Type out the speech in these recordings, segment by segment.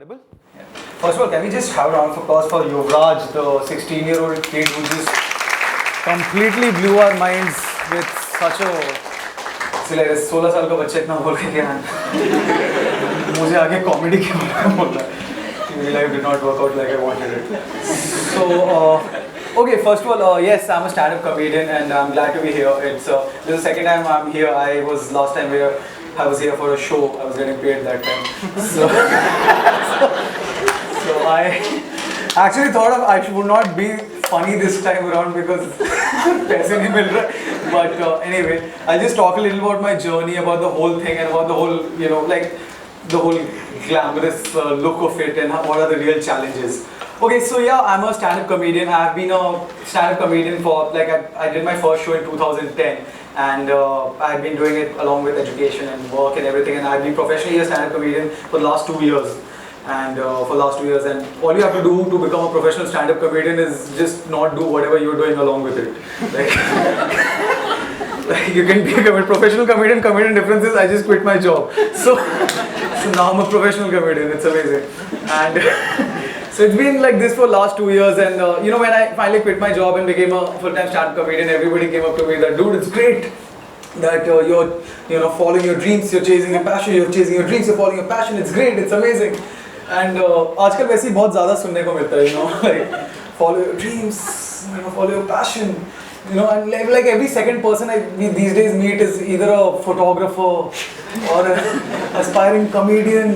audible? Yeah. First of all, can we just have a round of applause for Yuvraj, the 16-year-old kid who just completely blew our minds with such a... It's like 16 साल का बच्चा इतना बोल के क्या मुझे आगे comedy के बारे में बोलना मेरी life did not work out like I wanted it. So, okay, first of all, yes, I'm a stand-up comedian and I'm glad to be here. It's this is the second time I'm here. I was last time here. I was here for a show. I was getting paid that time. So I actually thought I would not be funny this time around because paise nahi mil raha. But anyway, I'll just talk a little about my journey, about the whole thing, and about the whole, like the whole glamorous look of it and what are the real challenges. Okay, so yeah, I'm a stand-up comedian. I've been a stand-up comedian for I did my first show in 2010, and I've been doing it along with education and work and everything. And I've been professionally a stand-up comedian for the last 2 years. And all you have to do to become a professional stand-up comedian is just not do whatever you're doing along with it. Like you can be a professional comedian. Comedian difference is I just quit my job. So now I'm a professional comedian. It's amazing. And so it's been like this for last 2 years. And when I finally quit my job and became a full-time stand-up comedian, everybody came up to me that, dude, it's great that you're following your dreams, you're chasing your passion, you're chasing your dreams, you're following your passion. It's great. It's amazing. And आजकल वैसे ही बहुत ज़्यादा सुनने को मिलता है, like follow your dreams, follow your passion, and like every second person I these days meet is either a photographer or an aspiring comedian,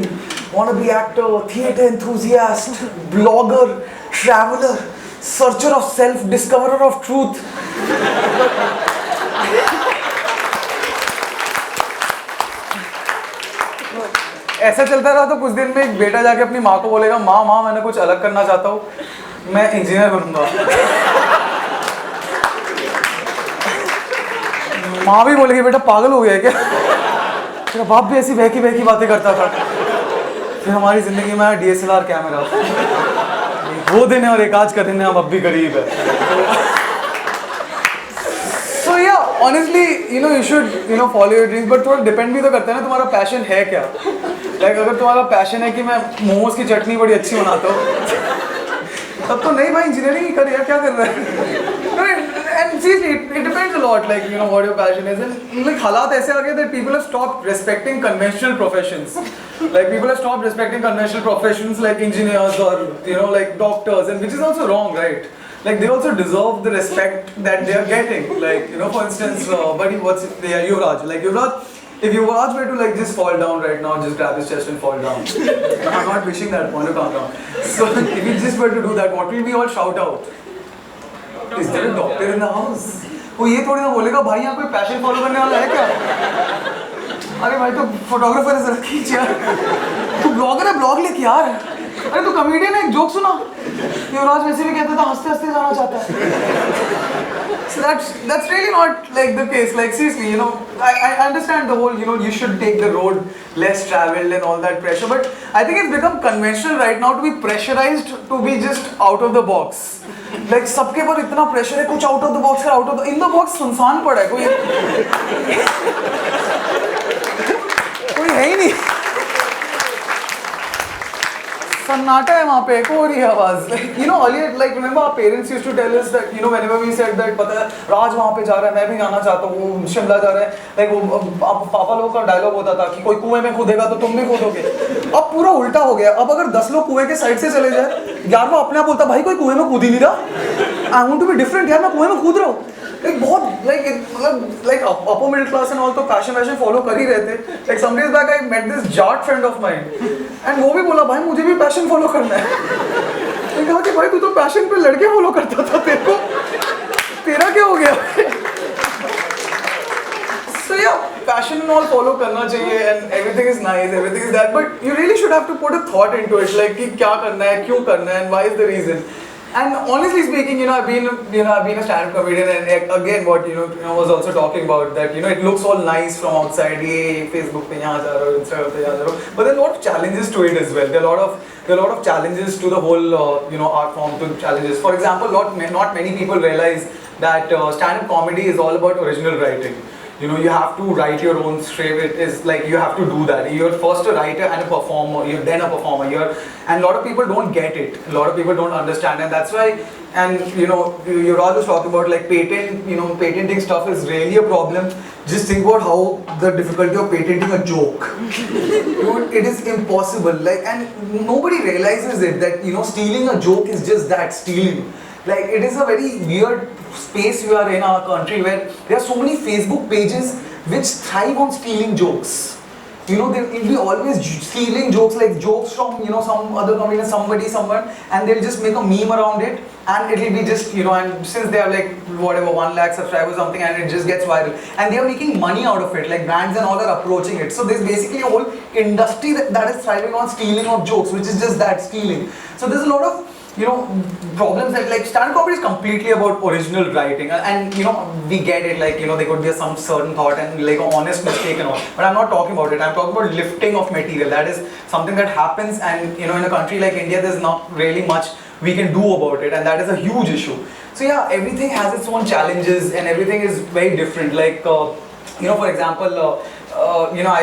wannabe actor, theatre enthusiast, blogger, traveler, searcher of self, discoverer of truth. ऐसा चलता रहा तो कुछ दिन में एक बेटा जाके अपनी माँ को बोलेगा, माँ मैंने कुछ अलग करना चाहता हूँ, मैं इंजीनियर बनूंगा। माँ भी बोलेगी, बेटा पागल हो गया है क्या? तेरा बाप भी ऐसी बहकी बातें करता था। फिर हमारी जिंदगी में आया DSLR कैमरा। वो दिन है और एक आज का दिन है, हम अब भी गरीब है। So yeah, honestly, you should follow your dreams, but थोड़ा depend भी तो करता है ना तुम्हारा passion है क्या? Like अगर तुम्हारा passion है कि मैं मोमोज की चटनी बड़ी अच्छी बनाता हूँ, तब तो नहीं भाई इंजीनियरिंग ही कर यार, क्या कर रहा है? And seriously, it depends a lot, like what your passion is, and like हालात ऐसे आ गए that people have stopped respecting conventional professions. Like people have stopped respecting conventional professions like engineers or like doctors, and which is also wrong, right? Like they also deserve the respect that they are getting. Like for instance, buddy, Yuvraj. Like Yuvraj, if Yuvraj were to like just fall down right now, just grab his chest and fall down. I'm not wishing that point to come down. So if he just were to do that, what will we all shout out? Is there a doctor in the house? वो ये थोड़ी ना बोलेगा भाई यहाँ कोई passion follow करने वाला है क्या? अरे भाई तो फोटोग्राफर है, जरा खींच यार। तू ब्लॉगर है, ब्लॉग लेके यार। अरे तू कॉमेडियन है, एक जोक सुना। युवराज वैसे भी कहता था हंसते हंसते जाना चाहता है। So that's really not like the case. Like seriously, I understand the whole, you should take the road less traveled and all that pressure. But I think it's become conventional right now to be pressurized to be just out of the box. Like सबके पर इतना pressure है, कुछ out of the box है, in the box सुनसान पड़ा है, कोई है ही नहीं। सन्नाटा है वहाँ पे, एको हो रही है आवाज। Earlier, like remember our parents used to tell us that whenever we said that पता है राज वहाँ पे जा रहा है, मैं भी जाना चाहता हूँ, वो शिमला जा रहा है, like वो पापा लोगों का डायलॉग होता था कि कोई कुएं में कूदेगा तो तुम भी कूदोगे। अब पूरा उल्टा हो गया। अब अगर 10 लोग कुएं के साइड से चले जाए, 11वां अपने आप बोलता भाई कोई कुएं में कूद ही नहीं रहा, I want to be different यार, मैं कुएं में कूद रहा हूँ। Like बहुत like upper middle class and all तो passion follow कर ही रहे थे। Like some days back I met this Jat friend of mine and वो भी बोला भाई मुझे भी passion follow करना है। मैंने कहा कि भाई तू तो passion पे लड़के follow करता था, तेरा क्या हो गया? So yeah, passion and all follow करना चाहिए and everything is nice, everything is that, but you really should have to put a thought into it, like कि क्या करना है, क्यों करना है, and why is the reason. And honestly speaking, I've been a stand-up comedian, and again, what was also talking about that, it looks all nice from outside. Hey, Facebook pe yahan ja raha ho, Instagram pe yahan ja raha ho. But there are a lot of challenges to it as well. There are a lot of challenges to the whole, art form, to challenges. For example, not many people realize that stand-up comedy is all about original writing. you know, you have to write your own script. It is like you have to do that. You're first a writer and a performer. You're then a performer. And a lot of people don't get it. A lot of people don't understand, and that's why. And you know, you're always talking about like patenting stuff is really a problem. Just think about how the difficulty of patenting a joke. It is impossible. Like, and nobody realizes it that, you know, stealing a joke is just that, stealing. Like, it is a very weird space we are in our country where there are so many Facebook pages which thrive on stealing jokes. You know, they'll be always stealing jokes, like jokes from, you know, some other comedian, someone, and they'll just make a meme around it, and it'll be just, you know, and since they have like whatever 1 lakh subscribers or something, and it just gets viral, and they are making money out of it, like brands and all are approaching it. So there's basically a whole industry that is thriving on stealing of jokes, which is just that, stealing. So there's a lot of, you know, problems that, like, stand-up comedy is completely about original writing, and you know, we get it, like, you know, there could be some certain thought and like an honest mistake and all, but I'm not talking about it. I'm talking about lifting of material. That is something that happens, and you know, in a country like India, there's not really much we can do about it, and that is a huge issue. So yeah, everything has its own challenges, and everything is very different. Like, you know, for example, you know,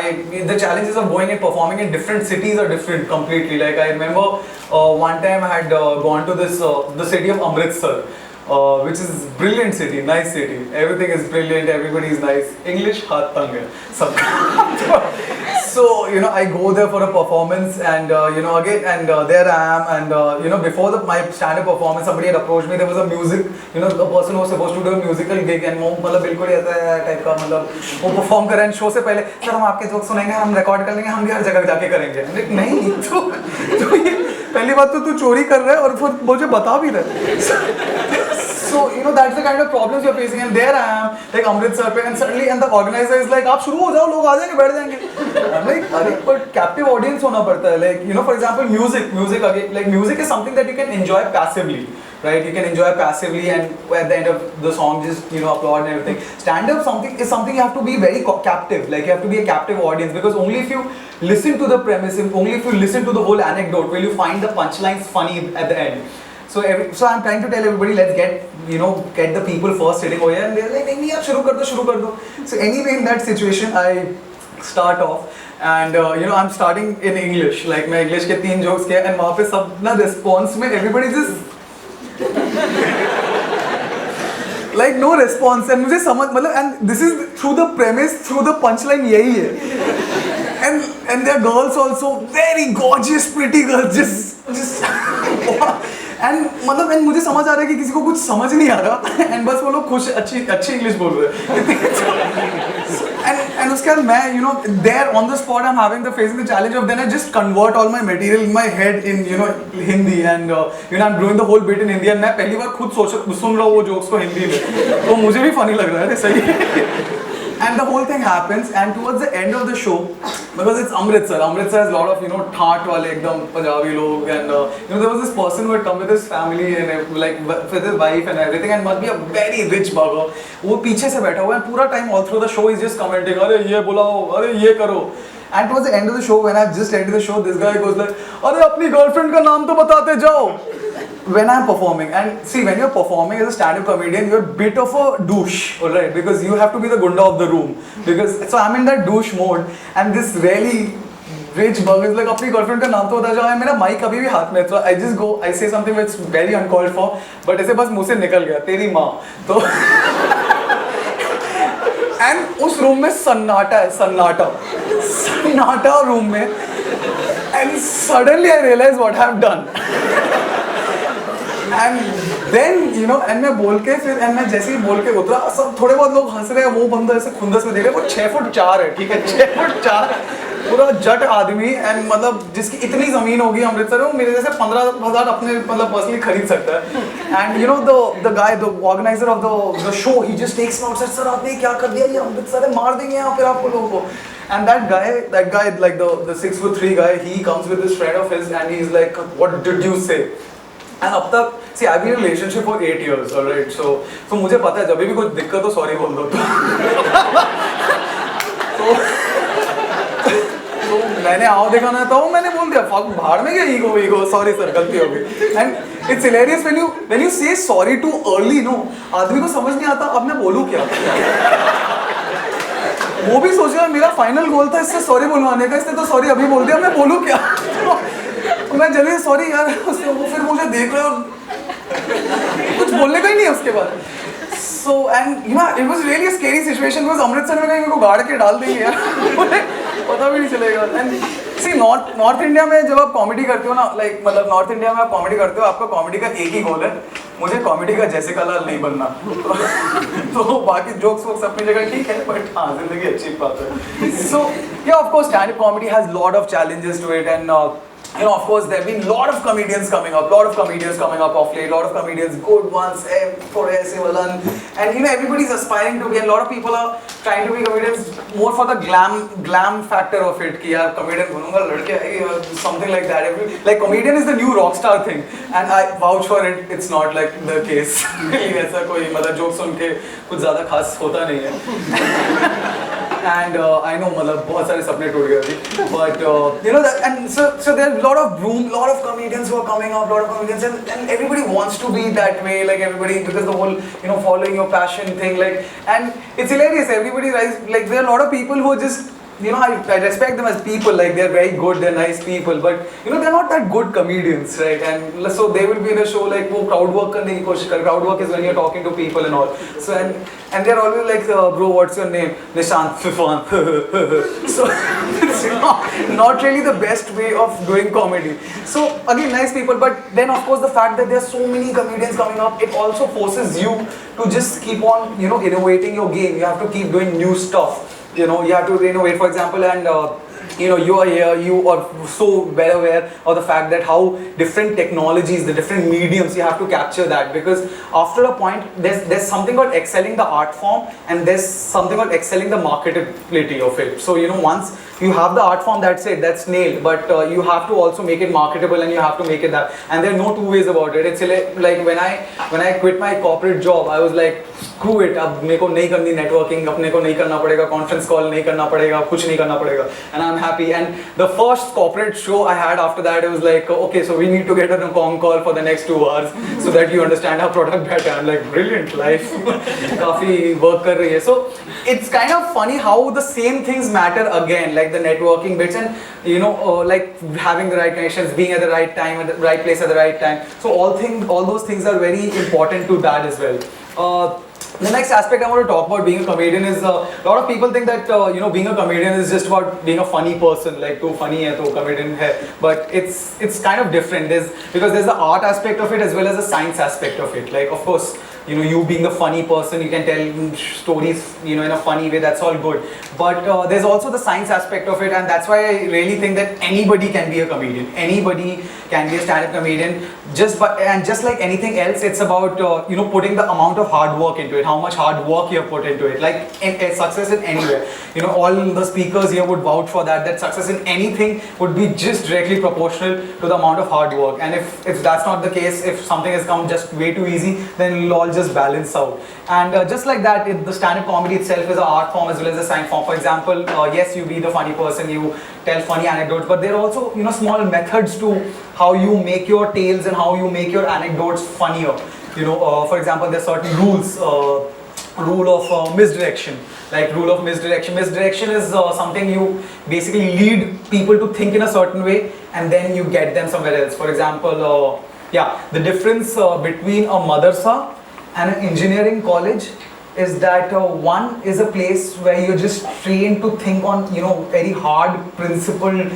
the challenges of going and performing in different cities are different completely. Like, I remember one time I had gone to this the city of Amritsar, which is brilliant city, nice city. Everything is brilliant, everybody is nice. English haath tang hai. So, you know, I go there for a performance, and you know, again, and there I am, and you know, before my stand-up performance, somebody had approached me. There was a music, you know, a person was supposed to do a musical gig, and वो मतलब बिल्कुल ऐसा type का, मतलब वो perform कर रहे हैं शो से पहले, सर हम आपके जोक सुनेंगे, हम रिकॉर्ड कर लेंगे, हम भी हर जगह जाके करेंगे। नहीं, तो ये पहली बात तो तू चोरी कर रहा है और फिर मुझे बता भी रहा। So, you know, that's the kind of problems you're facing, and there I am, like Amritsar pe, and suddenly, and the organizer is like, आप शुरू हो जाओ, लोग आ जाएंगे, बैठ जाएंगे। I'm like, अरे, but captive audience होना पड़ता है, like, you know, for example, music again, like, music is something that you can enjoy passively, right? You can enjoy passively, and at the end of the song, just, you know, applaud and everything. Stand-up is something you have to be very captive, like, you have to be a captive audience, because only if you listen to the premise, only if you listen to the whole anecdote, will you find the punchlines funny at the end. So I'm trying to tell everybody, let's get the people first sitting over here, and they're like, nahi yaar, shuru kar do. So anyway, in that situation, I start off, and you know, I'm starting in English, like my English ke 3 jokes kiya, and वहाँ पे सब ना response में everybody just like no response, and मुझे समझ मतलब, and this is through the premise, through the punchline यही है, and there are girls also, very gorgeous, pretty girls, just and मतलब, and मुझे समझ आ रहा है कि किसी को कुछ समझ नहीं आ रहा, and बस वो लोग खुश अच्छी इंग्लिश बोल रहे हैं, and उसके बाद मैं, you know, there on the spot I'm facing the challenge of, then I just convert all my material in my head in, you know, Hindi, and you know, I'm doing the whole bit in Hindi, and मैं पहली बार खुद सुन रहा हूँ वो jokes को हिंदी में, तो मुझे भी funny लग रहा है, सही। And the whole thing happens, and towards the end of the show, because it's Amritsar has a lot of, you know, ठाट वाले एकदम Punjabi लोग, and you know, there was this person who had come with his family and like with his wife and everything, and must be a very rich burger. वो पीछे से बैठा हुआ है, पूरा time all through the show he's just commenting, अरे ये बुलाओ, अरे ये करो. And towards the end of the show, when I've just ended the show, this guy goes like, अरे अपनी girlfriend का नाम तो बताते जाओ. When I'm performing, and see, when you're performing as a stand-up comedian, you're a bit of a douche, alright, because you have to be the gunda of the room. So I'm in that douche mode, and this really rich bug is like, अपनी girlfriend का नाम तो बता जाओ, मेरा mic अभी भी हाथ में, so I just go, I say something which is very uncalled for, but ऐसे बस मुँह से निकल गया, तेरी माँ, तो and उस रूम में सन्नाटा रूम में, and suddenly I realize what I've done. And then, you know, and मैं बोल के फिर, and मैं जैसे ही बोल के उतरा, सब थोड़े बहुत लोग हंस रहे हैं, वो बंदा ऐसे खुंदस में देख रहे हैं, वो 6 फुट 4 है, ठीक है, 6 फुट 4, पूरा जट आदमी, एंड मतलब जिसकी इतनी ज़मीन होगी अमृतसर में, मेरे जैसे 15,000 अपने मतलब पर्सनली खरीद सकता है. And you know the guy, the organizer of the show, he just takes notes, sir आपने क्या कर दिया, ये अमृतसर है, मार देंगे यहाँ फिर आपको लोगों को. And that guy, like the 6'3" guy, he comes with this friend of his, and he's like, what did you say? And अब तक, see, I've been in a relationship for 8 years, alright, so मुझे पता है जब भी कुछ दिक्कत हो सॉरी बोल दो. तो मैंने आओ देखा ना, तो मैंने बोल दिया, भाड़ में क्या ईगो, सॉरी सर गलती हो गई. And it's hilarious when you say sorry too early, no, आदमी को समझ नहीं आता अब मैं बोलूँ क्या. वो भी सोच रहा मेरा फाइनल गोल था इससे सॉरी बुलवाने का, इसने तो सॉरी अभी बोल दिया, मैं बोलूँ क्या? तो मैं जल्दी सॉरी यार, उससे वो फिर मुझे देख रहे और कुछ बोलने का ही नहीं है उसके बाद। So and you know it was really a scary situation because Amritsar में कहीं मेरे को गाड़ के डाल देंगे यार, पता भी नहीं चलेगा। And see नॉर्थ इंडिया में जब आप कॉमेडी करते हो ना, लाइक मतलब नॉर्थ इंडिया में आप कॉमेडी करते हो, आपका कॉमेडी का एक ही गोल है, मुझे कॉमेडी का जैसिका लाल नहीं बनना। तो बाकी जोक्स वोक्स अपनी जगह ठीक है, बट हाँ जिंदगी अच्छी बात है। So yeah, of course stand-up comedy has lot of challenges to it, and you know, of course, there have been lot of comedians coming up, lot of comedians coming up of late, lot of comedians, good ones, थोड़े ऐसे वालन, and you know, everybody's aspiring to be, and a lot of people are trying to be comedians more for the glam factor of it, कि यार comedian बनूंगा, लड़के आएंगे, something like that. Like comedian is the new rock star thing, and I vouch for it. It's not like the case. ऐसा कोई मतलब joke सुन के कुछ ज़्यादा खास होता नहीं है. And I know मतलब बहुत सारे सपने टूट गए थे, but you know that, and so there are a lot of comedians who are coming up, lot of comedians, and everybody wants to be that way, like everybody, because the whole, you know, following your passion thing, like, and it's hilarious. Everybody like there are a lot of people who are just, you know, I respect them as people, like they're very good, they're nice people, but you know they're not that good comedians, right? And so they will be in a show like वो crowd work करने की कोशिश कर, crowd work is when you're talking to people and all, so and they're always like, bro, what's your name? Nishant Fifan. So it's not really the best way of doing comedy. So again, nice people, but then of course the fact that there are so many comedians coming up, it also forces you to just keep on, you know, innovating your game. You have to keep doing new stuff. You know, you have to innovate, for example, and you know, you are here, you are so well aware of the fact that how different technologies, the different mediums, you have to capture that, because after a point, there's something called excelling the art form, and there's something called excelling the marketability of it. So, you know, once you have the art form, that's it, that's nailed, but you have to also make it marketable, and you have to make it that, and there are no two ways about it. It's like when I quit my corporate job, I was like, screw it, अब मेरे को नहीं करनी networking, अपने को नहीं करना पड़ेगा, conference call नहीं करना पड़ेगा, कुछ नहीं करना पड़ेगा, and I'm happy. And the first corporate show I had after that, it was like, okay, so we need to get on a con call for the next 2 hours so that you understand our product better. I'm like, brilliant, life काफी work कर रही है. So it's kind of funny how the same things matter again, like the networking bits, and you know, like having the right connections, being at the right time, at the right place at the right time. So all those things are very important to that as well. The next aspect I want to talk about being a comedian is a lot of people think that you know, being a comedian is just about being a funny person, like too funny hai to comedian hai, but it's kind of different. Because there's the art aspect of it as well as the science aspect of it. Like, of course, you know, you being a funny person, you can tell stories, you know, in a funny way, that's all good, but there's also the science aspect of it, and that's why I really think that anybody can be a comedian, anybody can be a stand-up comedian, just like anything else, it's about you know, putting the amount of hard work into it, how much hard work you have put into it. Like success in anywhere, you know, all the speakers here would vouch for that success in anything would be just directly proportional to the amount of hard work, and if that's not the case, if something has come just way too easy, then it'll all just balance out. And just like that, the stand-up comedy itself is an art form as well as a science form. For example, yes, you be the funny person, you tell funny anecdotes, but there are also, you know, small methods to how you make your tales and how you make your anecdotes funnier. You know, for example, there are certain rules. Rule of misdirection. Like rule of misdirection. Misdirection is something you basically lead people to think in a certain way, and then you get them somewhere else. For example, the difference between a madrasa and an engineering college is that one is a place where you're just trained to think on, you know, very hard principled,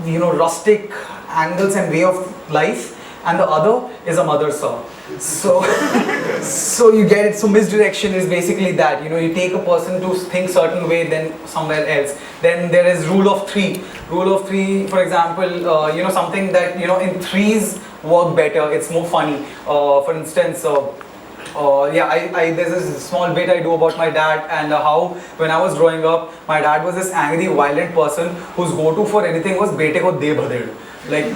you know, rustic angles and way of life, and the other is a madrasa. So you get it. So misdirection is basically that, you know, you take a person to think certain way, then somewhere else. Then there is rule of three. Rule of three, for example, you know, something that, you know, in threes work better. It's more funny. For instance, there's this small bit I do about my dad, and how when I was growing up, my dad was this angry, violent person whose go-to for anything was "bete ko de bhaded." Like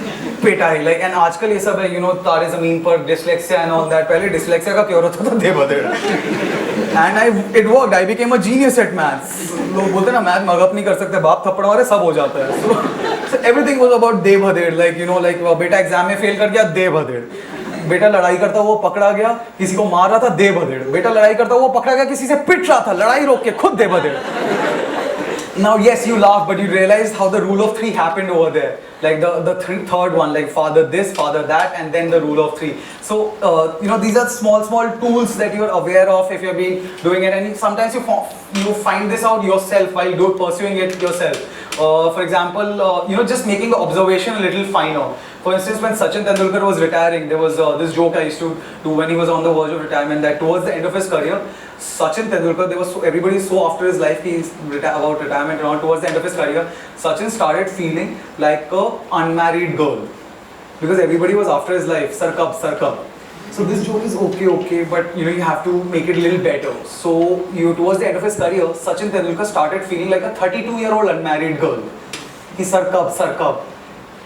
पेटाई, like, and आजकल ये सब है, you know, तारे ज़मीन पर dyslexia and all that. पहले dyslexia का क्या होता था, दे बदेड़. And it worked. I became a genius at maths. लोग बोलते ना मैथ मगअप नहीं कर सकते, बाप थप्पड़ मारे सब हो जाता है. So everything was about they बदेड़. Like, you know, like बेटा एग्जाम में फेल कर गया, दे बदेड़. बेटा लड़ाई करता वो पकड़ा गया, किसी को मार रहा था, दे बदेड़. बेटा लड़ाई करता वो पकड़ा गया, किसी से पिट रहा था, लड़ाई रोक के खुद दे बदेड़. Now, yes, you laugh, but you realize how the rule of three happened over there. Like third one, like father this, father that, and then the rule of three. So, these are small tools that you're aware of if you're been doing it. And sometimes you find this out yourself while pursuing it yourself. For example, just making the observation a little finer. For instance, when Sachin Tendulkar was retiring, there was this joke I used to do when he was on the verge of retirement, that towards the end of his career, Sachin Tendulkar, everybody so after his life, he's about retirement and all, towards the end of his career, Sachin started feeling like a unmarried girl. Because everybody was after his life, sarkab, sarkab. So this joke is okay, but you have to make it a little better. So towards the end of his career, Sachin Tendulkar started feeling like a 32-year-old unmarried girl. He sarkab, sarkab.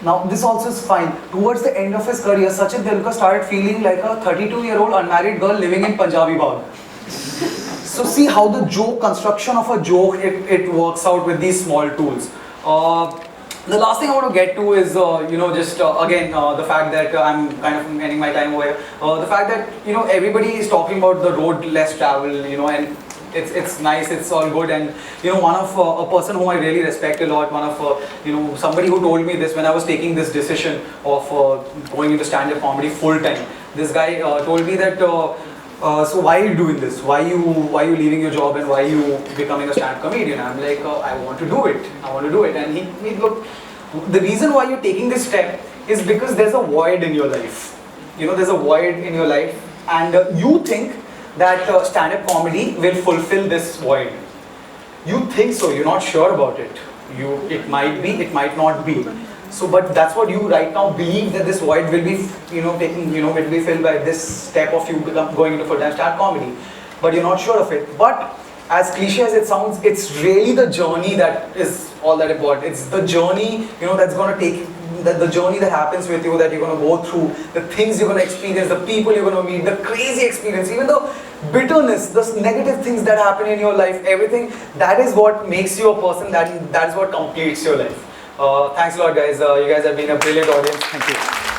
Now this also is fine. Towards the end of his career, Sachin Tendulkar started feeling like a 32-year-old unmarried girl living in Punjabi Bagh. So see how the construction of a joke, it works out with these small tools. The last thing I want to get to is, again, the fact that I'm kind of ending my time over here. The fact that, everybody is talking about the road less traveled, and it's nice, it's all good. And, one of a person whom I really respect a lot, one of, somebody who told me this when I was taking this decision of going into stand-up comedy full time. This guy told me that, so why are you doing this? Why are you leaving your job and why are you becoming a stand-up comedian? I'm like, I want to do it. I want to do it. And he look, the reason why you're taking this step is because there's a void in your life. There's a void in your life, and you think that stand-up comedy will fulfill this void. You think so. You're not sure about it. It might be. It might not be. So, but that's what you right now believe, that this void will be, will be filled by this step of you going into full-time stand-up comedy. But you're not sure of it. But as cliche as it sounds, it's really the journey that is all that important. It's the journey, that's going to take, the journey that happens with you, that you're going to go through, the things you're going to experience, the people you're going to meet, the crazy experience, even the bitterness, the negative things that happen in your life, everything, that is what makes you a person, that is what completes your life. Thanks a lot, guys. You guys have been a brilliant audience. Thank you.